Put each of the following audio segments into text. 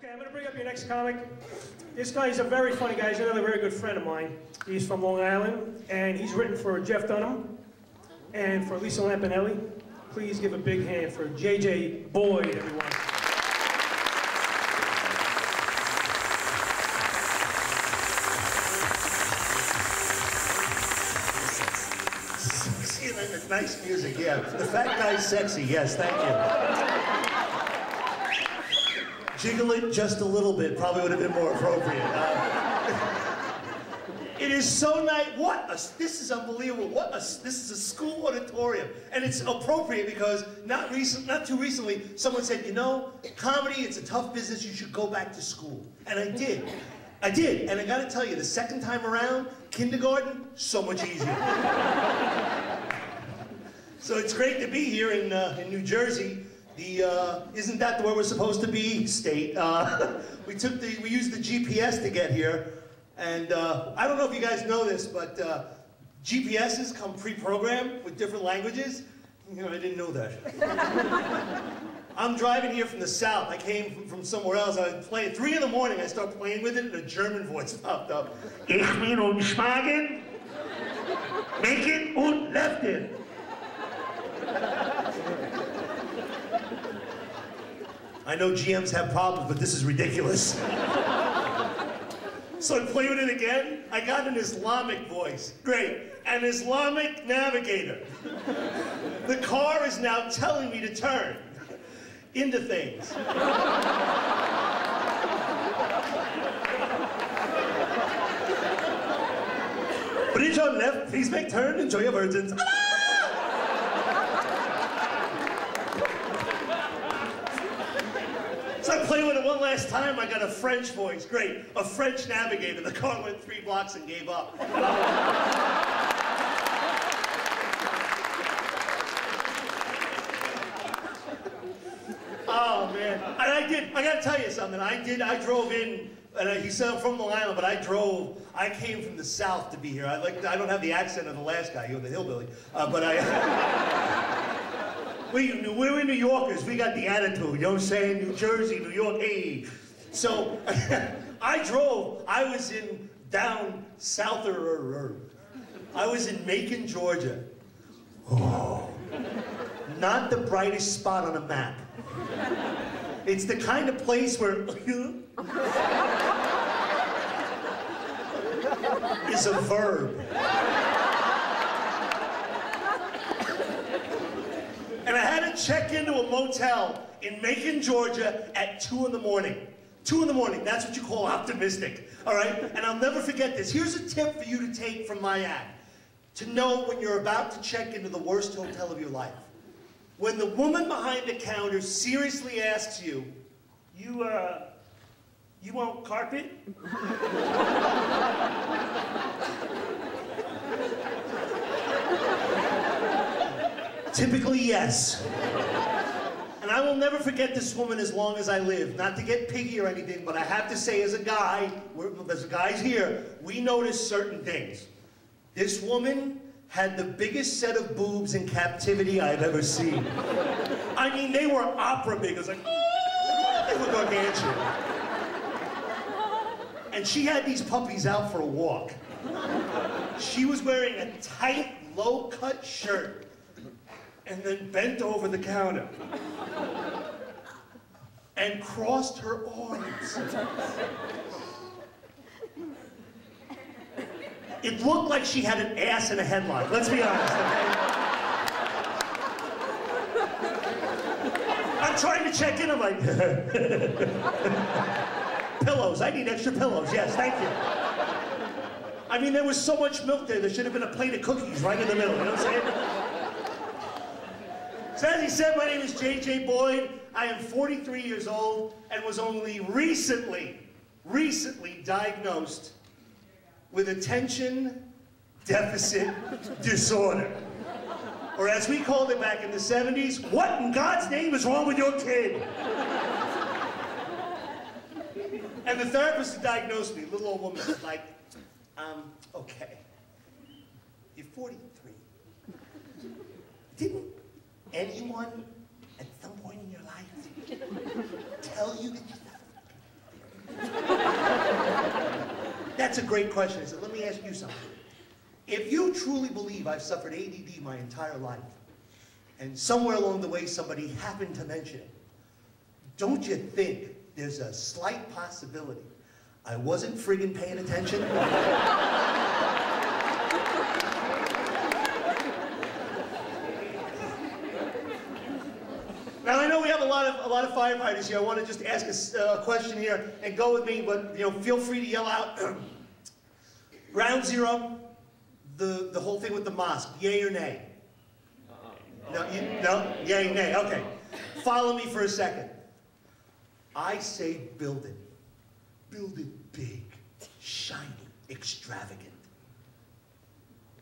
Okay, I'm going to bring up your next comic. This guy's a very funny guy. He's another very good friend of mine. He's from Long Island, and he's written for Jeff Dunham and for Lisa Lampanelli. Please give a big hand for JJBoyd, everyone. Nice music, yeah. The fat guy's sexy, yes, thank you. Jiggle it just a little bit, probably would have been more appropriate. It is so nice. This is unbelievable. This is a school auditorium. And it's appropriate because not too recently, someone said, you know, comedy, it's a tough business, you should go back to school. And I did. And I gotta tell you, the second time around, kindergarten, so much easier. So it's great to be here in New Jersey. Isn't that where we're supposed to be? State. We used the GPS to get here, and I don't know if you guys know this, but GPSs come pre-programmed with different languages. You know, I didn't know that. I'm driving here from the south. I came from somewhere else. I was playing 3 in the morning. I start playing with it, and a German voice popped up. Ich bin umschlagen, machen und leften. I know GMs have problems, but this is ridiculous. So I played with it again. I got an Islamic voice. Great. An Islamic navigator. The car is now telling me to turn into things. Bridge on left, please make turn, enjoy your virgins. So I played with it one last time, I got a French voice, great. A French navigator. The car went 3 blocks and gave up. Oh man, and I gotta tell you something, I drove in, and he said I'm from Long Island, but I came from the south to be here. I don't have the accent of the last guy, you're the hillbilly, we're New Yorkers, we got the attitude, you know what I'm saying? New Jersey, New York, hey. So, I was in down south, I was in Macon, Georgia. Oh, not the brightest spot on a map. It's the kind of place where is a verb. And I had to check into a motel in Macon, Georgia at 2 in the morning. 2 in the morning, that's what you call optimistic, all right? And I'll never forget this. Here's a tip for you to take from my act. To know when you're about to check into the worst hotel of your life. When the woman behind the counter seriously asks you, you want carpet? Typically, yes. And I will never forget this woman as long as I live. Not to get piggy or anything, but I have to say as a guy, there's guys here, we notice certain things. This woman had the biggest set of boobs in captivity I've ever seen. I mean, they were opera big. It was like, they were gargantuan. And she had these puppies out for a walk. She was wearing a tight, low-cut shirt and then bent over the counter and crossed her arms. It looked like she had an ass in a headlock, let's be honest, okay? I'm trying to check in, I'm like, pillows, I need extra pillows, yes, thank you. I mean, there was so much milk there should have been a plate of cookies right in the middle, you know what I'm saying? So as he said, my name is JJBoyd. I am 43 years old and was only recently diagnosed with attention deficit disorder. Or as we called it back in the 70s, what in God's name is wrong with your kid? And the therapist who diagnosed me, little old woman, was like, okay, you're 43. Didn't anyone at some point in your life tell you that That's a great question. I said, let me ask you something. If you truly believe I've suffered ADD my entire life, and somewhere along the way somebody happened to mention it, don't you think there's a slight possibility I wasn't friggin' paying attention? Now I know we have a lot of firefighters here. I want to just ask a question here and go with me, but feel free to yell out. Ground zero, the whole thing with the mosque, yay or nay? No, no, yay, nay. Okay. Follow me for a second. I say build it. Build it big, shiny, extravagant.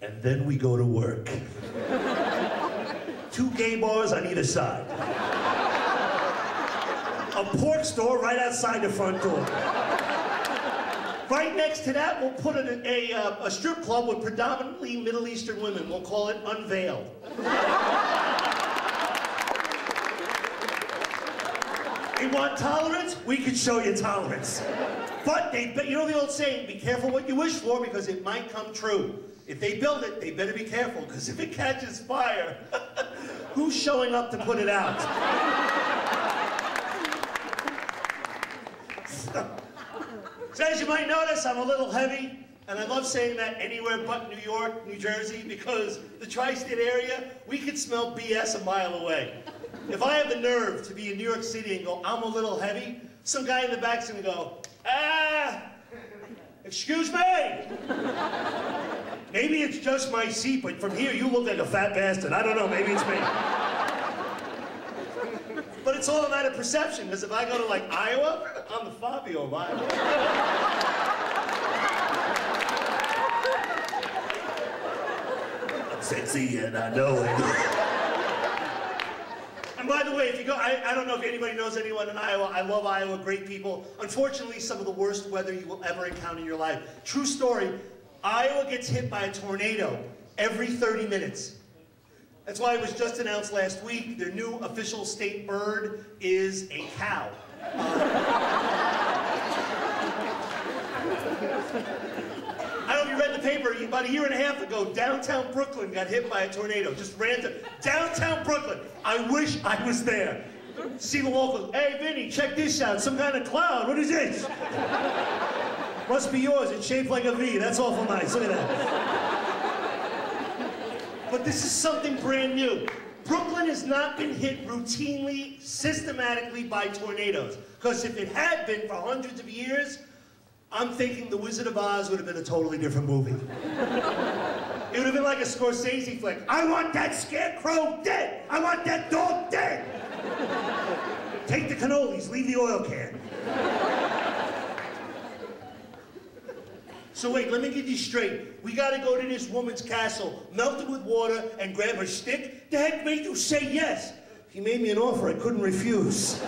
And then we go to work. 2 gay bars on either side. A pork store right outside the front door. Right next to that, we'll put a strip club with predominantly Middle Eastern women. We'll call it Unveiled. You want tolerance? We can show you tolerance. But you know the old saying, be careful what you wish for because it might come true. If they build it, they better be careful because if it catches fire, who's showing up to put it out? So as you might notice, I'm a little heavy, and I love saying that anywhere but New York, New Jersey, because the tri-state area, we can smell BS a mile away. If I have the nerve to be in New York City and go, I'm a little heavy, some guy in the back's gonna go, excuse me? Maybe it's just my seat, but from here you look like a fat bastard. I don't know, maybe it's me. But it's all a matter of perception, because if I go to like Iowa, I'm the Fabio of Iowa. I'm sexy and I know it. And by the way, if you go, I don't know if anybody knows anyone in Iowa. I love Iowa, great people. Unfortunately, some of the worst weather you will ever encounter in your life. True story, Iowa gets hit by a tornado every 30 minutes. That's why it was just announced last week, their new official state bird is a cow. I don't know if you read the paper, about a year and a half ago, downtown Brooklyn got hit by a tornado, just random. Downtown Brooklyn, I wish I was there. See the locals, hey Vinny, check this out, some kind of cloud, what is this? Must be yours, it's shaped like a V, that's awful nice, look at that. But this is something brand new. Brooklyn has not been hit routinely, systematically by tornadoes. Because if it had been for hundreds of years, I'm thinking The Wizard of Oz would have been a totally different movie. It would have been like a Scorsese flick. I want that scarecrow dead! I want that dog dead! Take the cannolis, leave the oil can. So wait, let me get you straight. We gotta go to this woman's castle, melt it with water, and grab her stick? The heck made you say yes? He made me an offer I couldn't refuse.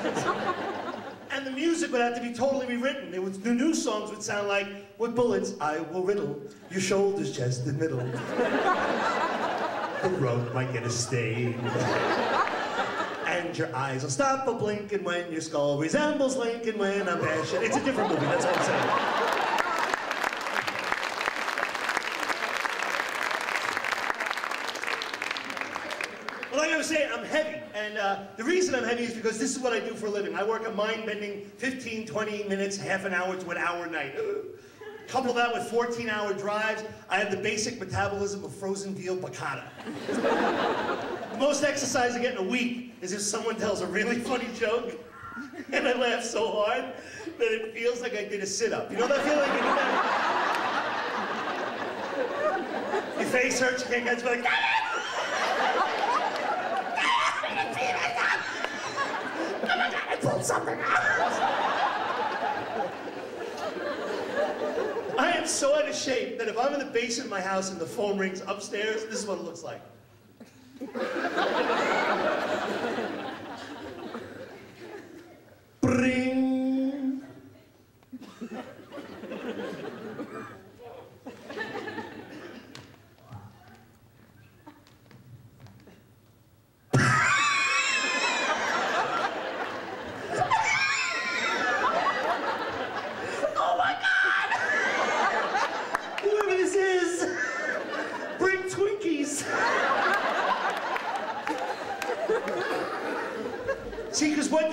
And the music would have to be totally rewritten. The new songs would sound like, with bullets I will riddle, your shoulders, chest, and middle. The rug might get a stain. And your eyes will stop a blinking when your skull resembles Lincoln when I'm passionate. It's a different movie, that's all I'm saying. Like I was saying, I'm heavy, and the reason I'm heavy is because this is what I do for a living. I work a mind-bending 15, 20 minutes, half an hour to an hour a night. Couple that with 14-hour drives, I have the basic metabolism of frozen veal piccata. The most exercise I get in a week is if someone tells a really funny joke, and I laugh so hard that it feels like I did a sit-up. You know that feeling? Your face hurts, you can't catch me, like, I pulled something out. I am so out of shape that if I'm in the basement of my house and the phone rings upstairs, this is what it looks like. Bring.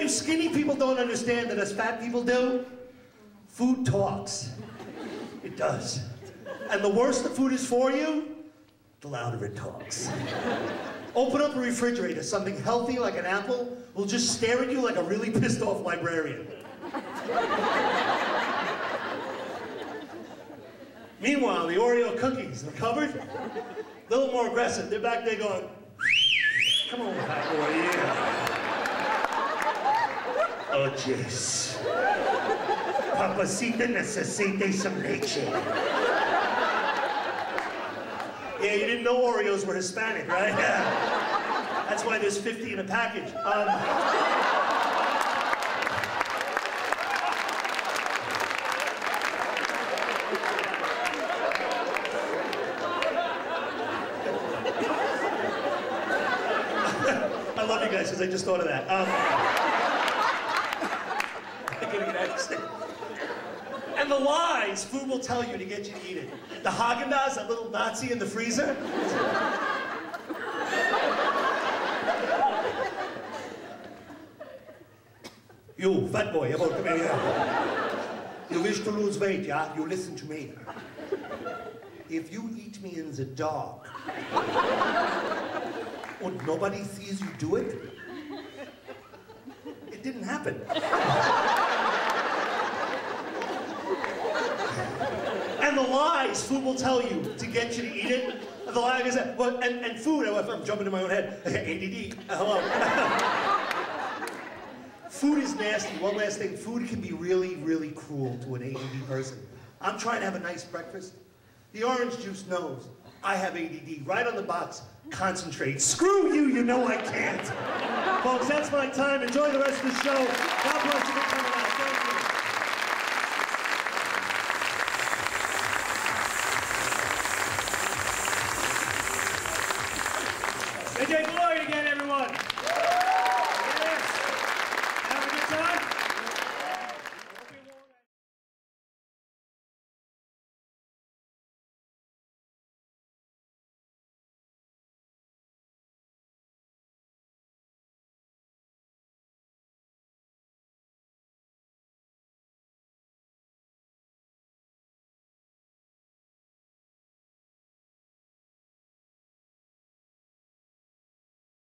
you skinny people don't understand that us fat people do? Food talks. It does. And the worse the food is for you, the louder it talks. Open up a refrigerator, something healthy like an apple will just stare at you like a really pissed off librarian. Meanwhile, the Oreo cookies in the cupboard, a little more aggressive. They're back there going, come on, fat boy, yeah. Oh, jeez. Papacita necesita some leche. Yeah, you didn't know Oreos were Hispanic, right? Yeah. That's why there's 50 in a package. I love you guys, because I just thought of that. And the lies food will tell you to get you to eat it. The Haagen-Dazs, that little Nazi in the freezer. You, fat boy, come here. You wish to lose weight, yeah? You listen to me. If you eat me in the dark, and nobody sees you do it, it didn't happen. And the lies food will tell you to get you to eat it. And the lie is that, well, and food, I'm jumping in my own head. ADD, hello. Food is nasty. One last thing, food can be really, really cruel to an ADD person. I'm trying to have a nice breakfast. The orange juice knows I have ADD. Right on the box, concentrate. Screw you, you know I can't. Folks, that's my time. Enjoy the rest of the show. God bless you.